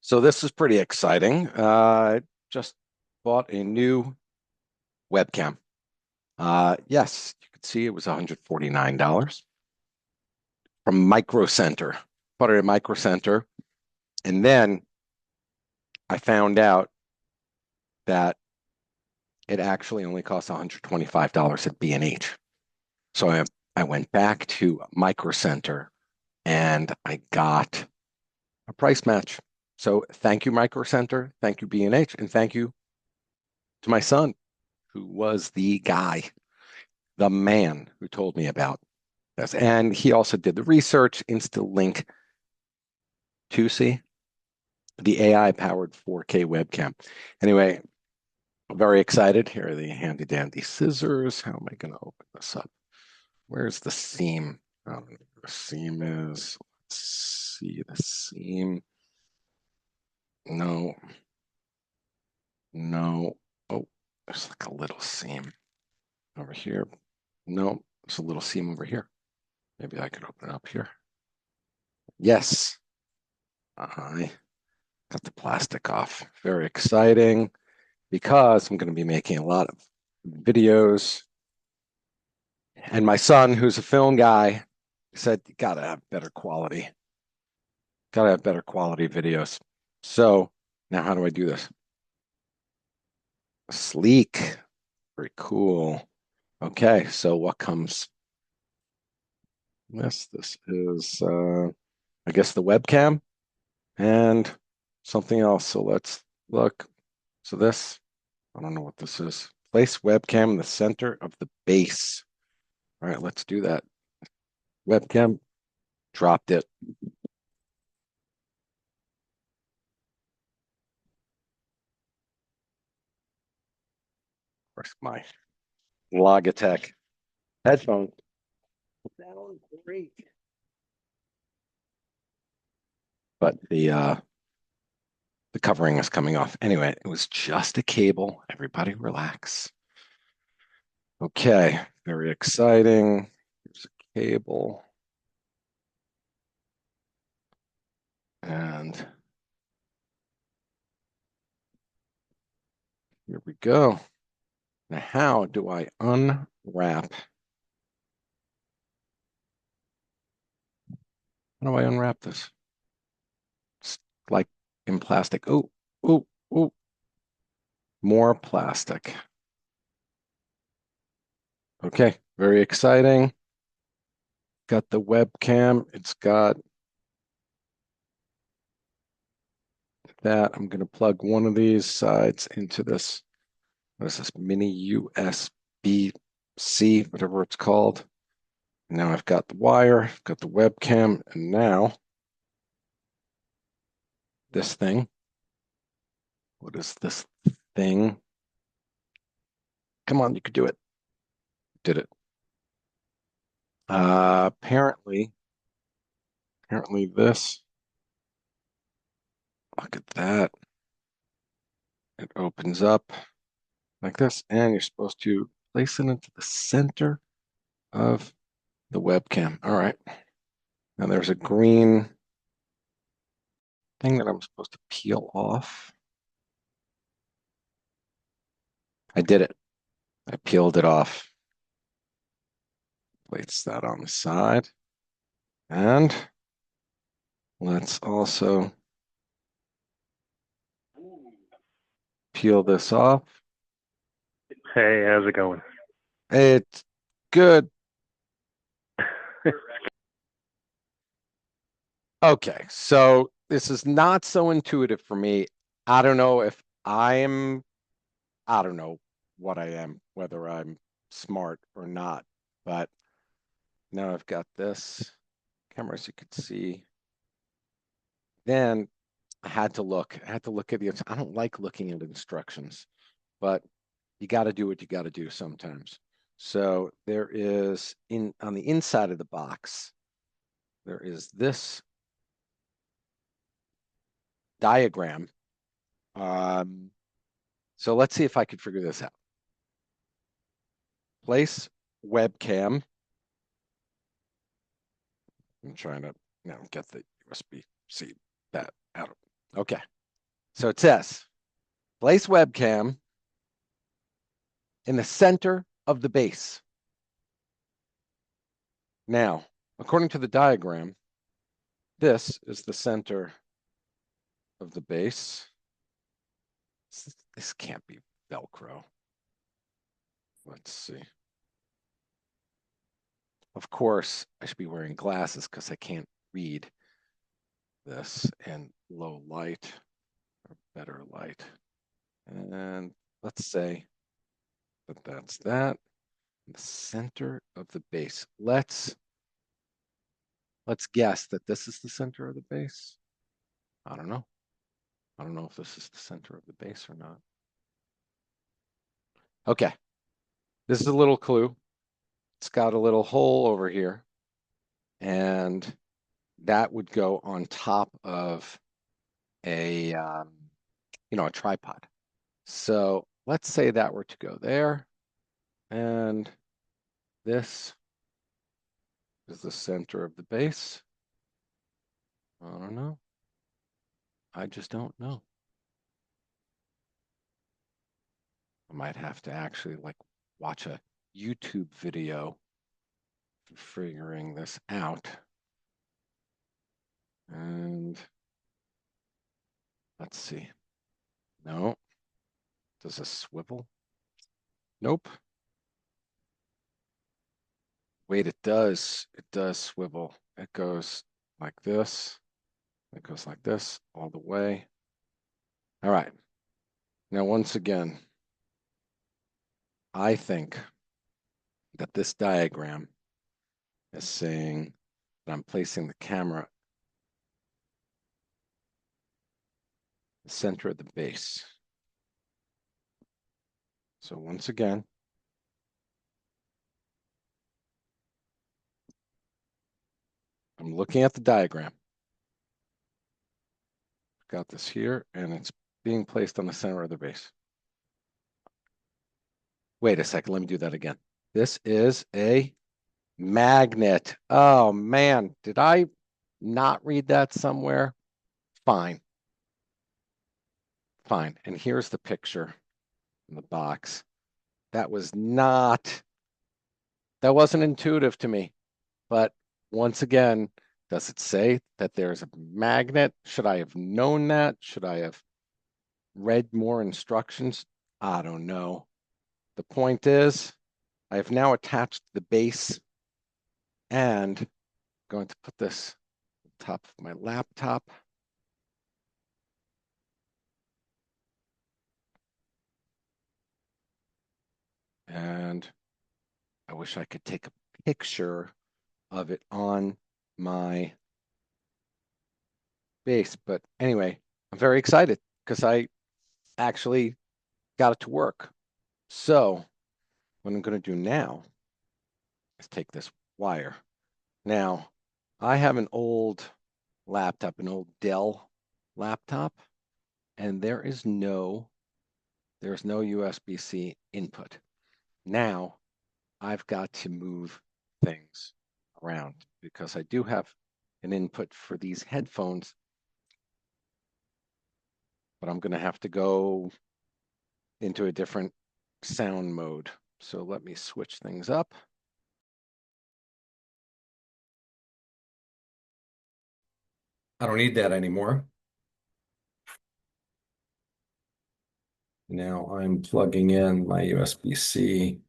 So this is pretty exciting. I just bought a new webcam. Yes, you can see it was $149 from Micro Center. Bought it at Micro Center, and then I found out that it actually only costs $125 at B&H. So I went back to Micro Center and I got a price match. So thank you, Micro Center. Thank you, B&H, and thank you to my son, who was the guy, the man who told me about this. And he also did the research, Insta360 Link, the AI powered 4K webcam. Anyway, I'm very excited. Here are the handy dandy scissors. How am I going to open this up? Where's the seam? I don't know where the seam is. Let's see the seam. No, no. Oh, there's like a little seam over here. No, there's a little seam over here. Maybe I could open it up here. Yes, I got the plastic off. Very exciting because I'm going to be making a lot of videos. And my son, who's a film guy, said, you got to have better quality. Got to have better quality videos. So now how do I do this? Sleek. Very cool. Okay, so what comes? This is, I guess, the webcam and something else. So let's look. So this, I don't know what this is. Place webcam in the center of the base. All right, let's do that. Webcam, dropped it. Where's my Logitech headphone? Sound great. But the covering is coming off. Anyway, it was just a cable. Everybody relax. Okay, very exciting. Here's a cable. And here we go. Now, how do I unwrap? How do I unwrap this? It's like in plastic. Oh, oh, oh, more plastic. Okay, very exciting. Got the webcam. It's got that. I'm going to plug one of these sides into this. What is this? Mini USB-C, whatever it's called. Now I've got the wire, got the webcam, and now this thing. What is this thing? Come on, you could do it. Did it. Apparently this, look at that. It opens up like this, and you're supposed to place it into the center of the webcam. All right. Now there's a green thing that I'm supposed to peel off. I did it. I peeled it off. Place that on the side. And let's also peel this off. Hey, how's it going? It's good. Okay, so this is not so intuitive for me. I don't know if I don't know what I am, whether I'm smart or not, but now I've got this camera so you could see. Then I had to look. I had to look at the, I don't like looking at instructions, but you got to do what you got to do sometimes. So there is on the inside of the box, there is this diagram. So let's see if I could figure this out. Place webcam. I'm trying to get the USB-C that out. Okay. So it says, place webcam in the center of the base. Now, according to the diagram, this is the center of the base. This can't be Velcro. Let's see. Of course, I should be wearing glasses because I can't read this in low light or better light. And let's say that that's that. The center of the base. Let's guess that this is the center of the base. I don't know. I don't know if this is the center of the base or not. Okay. This is a little clue. It's got a little hole over here, and that would go on top of a a tripod. So let's say that were to go there, and this is the center of the base. I don't know. I just don't know. I might have to actually like watch a YouTube video for figuring this out. And let's see. No. Does this swivel? Nope. Wait, it does. It does swivel. It goes like this. It goes like this all the way. All right. Now, once again, I think that this diagram is saying that I'm placing the camera the center of the base. So once again, I'm looking at the diagram. Got this here, and it's being placed on the center of the base. Wait a second, let me do that again. This is a magnet. Oh man, did I not read that somewhere? Fine. Fine. And here's the picture in the box. That wasn't intuitive to me. But once again, does it say that there's a magnet? Should I have known that? Should I have read more instructions? I don't know. The point is, I have now attached the base and going to put this on top of my laptop. And I wish I could take a picture of it on my base. But anyway, I'm very excited because I actually got it to work. So what I'm going to do now is take this wire. Now, I have an old laptop, an old Dell laptop, and there's no USB-C input. Now, I've got to move things around because I do have an input for these headphones, but I'm going to have to go into a different sound mode. So let me switch things up. I don't need that anymore. Now I'm plugging in my USB-C.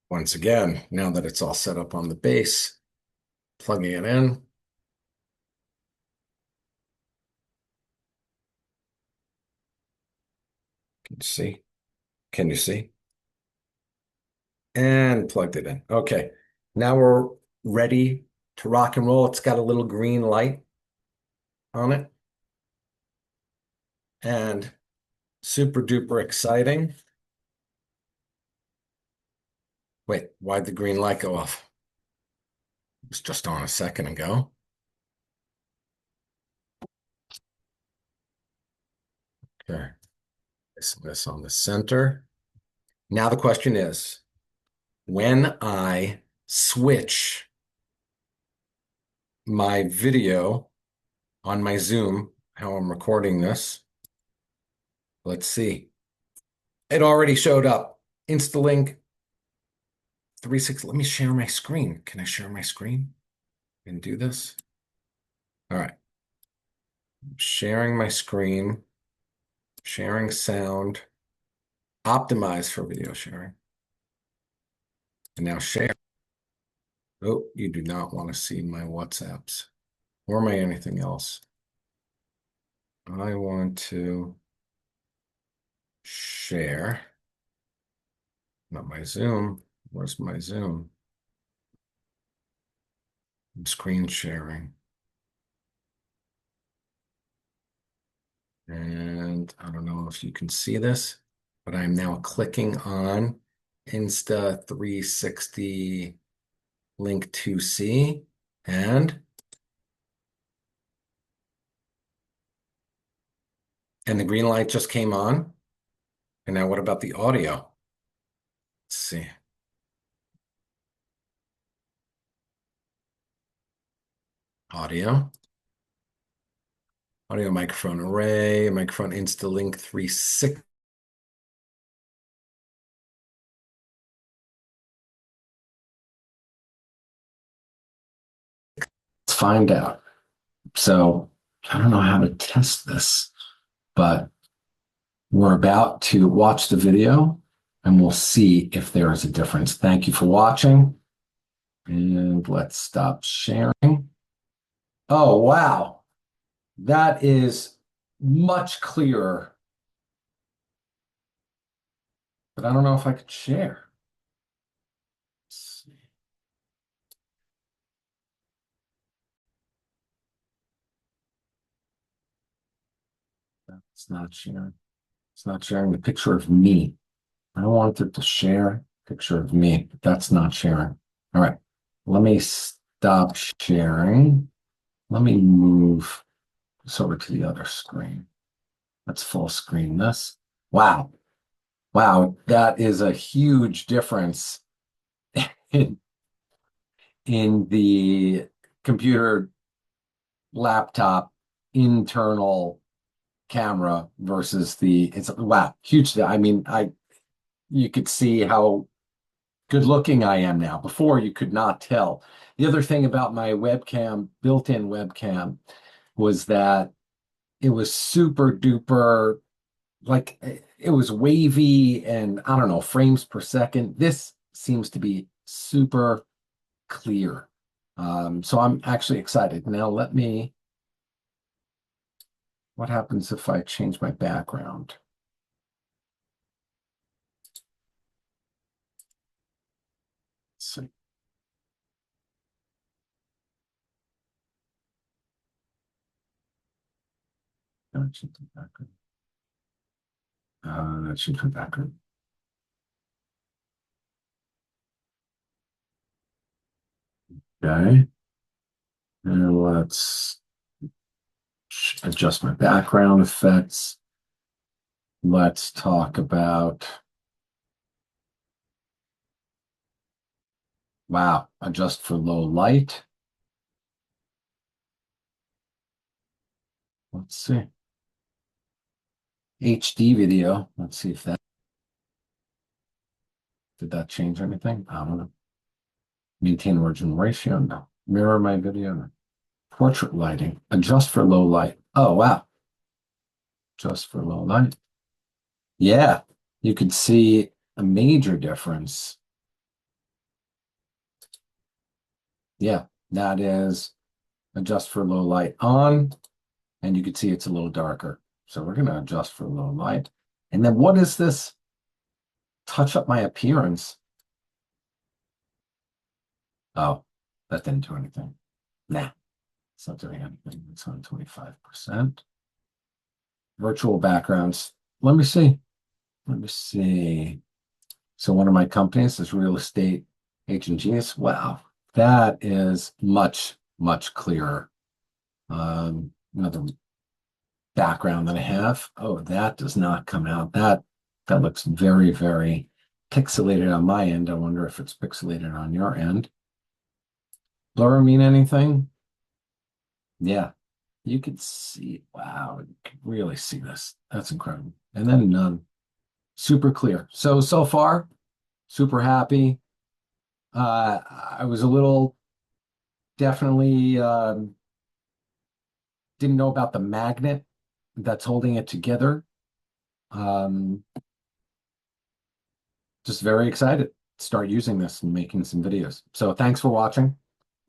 Once again, now that it's all set up on the base, plugging it in. Can you see? Can you see? And plugged it in. Okay, now we're ready to rock and roll. It's got a little green light on it. And super duper exciting. Wait, why'd the green light go off? It was just on a second ago. Okay, this on the center. Now the question is, when I switch my video on my Zoom how I'm recording this. Let's see. It already showed up. Insta360 Link. Let me share my screen. Can I share my screen and do this? All right. Sharing my screen, sharing sound, optimize for video sharing. And now share. Oh, you do not want to see my WhatsApps or my anything else. I want to share. Not my Zoom. Where's my Zoom? I'm screen sharing. And I don't know if you can see this, but I'm now clicking on Insta360 Link 2C and the green light just came on. And now what about the audio? Let's see. Audio. Audio microphone array, microphone Insta-Link 360. Let's find out. So I don't know how to test this, but we're about to watch the video and we'll see if there is a difference. Thank you for watching. And let's stop sharing. Oh, wow. That is much clearer. But I don't know if I could share. Let's see. It's not sharing. It's not sharing the picture of me. I don't want it to share a picture of me, but that's not sharing. All right. Let me stop sharing. Let me move this over to the other screen. Let's full screen this. Wow. Wow. That is a huge difference in, in the computer laptop internal camera versus it's wow, huge. I mean, you could see how good looking I am now. Before you could not tell. The other thing about my webcam, built-in webcam, was that it was super duper, like it was wavy and I don't know, frames per second. This seems to be super clear. So I'm actually excited. Now what happens if I change my background? Let's see. That should be background. That should be background. Okay. And let's adjust my background effects. Let's talk about, wow, adjust for low light. Let's see. HD video. Let's see if did that change anything? I don't know. Maintain original ratio. No. Mirror my video. No. Portrait lighting. Adjust for low light. Oh, wow. Just for low light. Yeah, you could see a major difference. Yeah, that is adjust for low light on, and you can see it's a little darker. So we're going to adjust for low light. And then what is this? Touch up my appearance. Oh, that didn't do anything. Nah, it's not doing anything. It's on 25%. Virtual backgrounds. Let me see. Let me see. So one of my companies is real estate H&Gs. Wow, that is much, much clearer. Another background that I have. Oh, that does not come out. That looks very, very pixelated on my end. I wonder if it's pixelated on your end. Blur mean anything? Yeah, You could see, wow, you could really see this. That's incredible. And then none. Super clear. So far, super happy. I was a little definitely didn't know about the magnet that's holding it together. Um, just very excited to start using this and making some videos. So thanks for watching.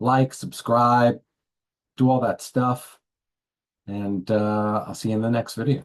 Like, subscribe, do all that stuff. And I'll see you in the next video.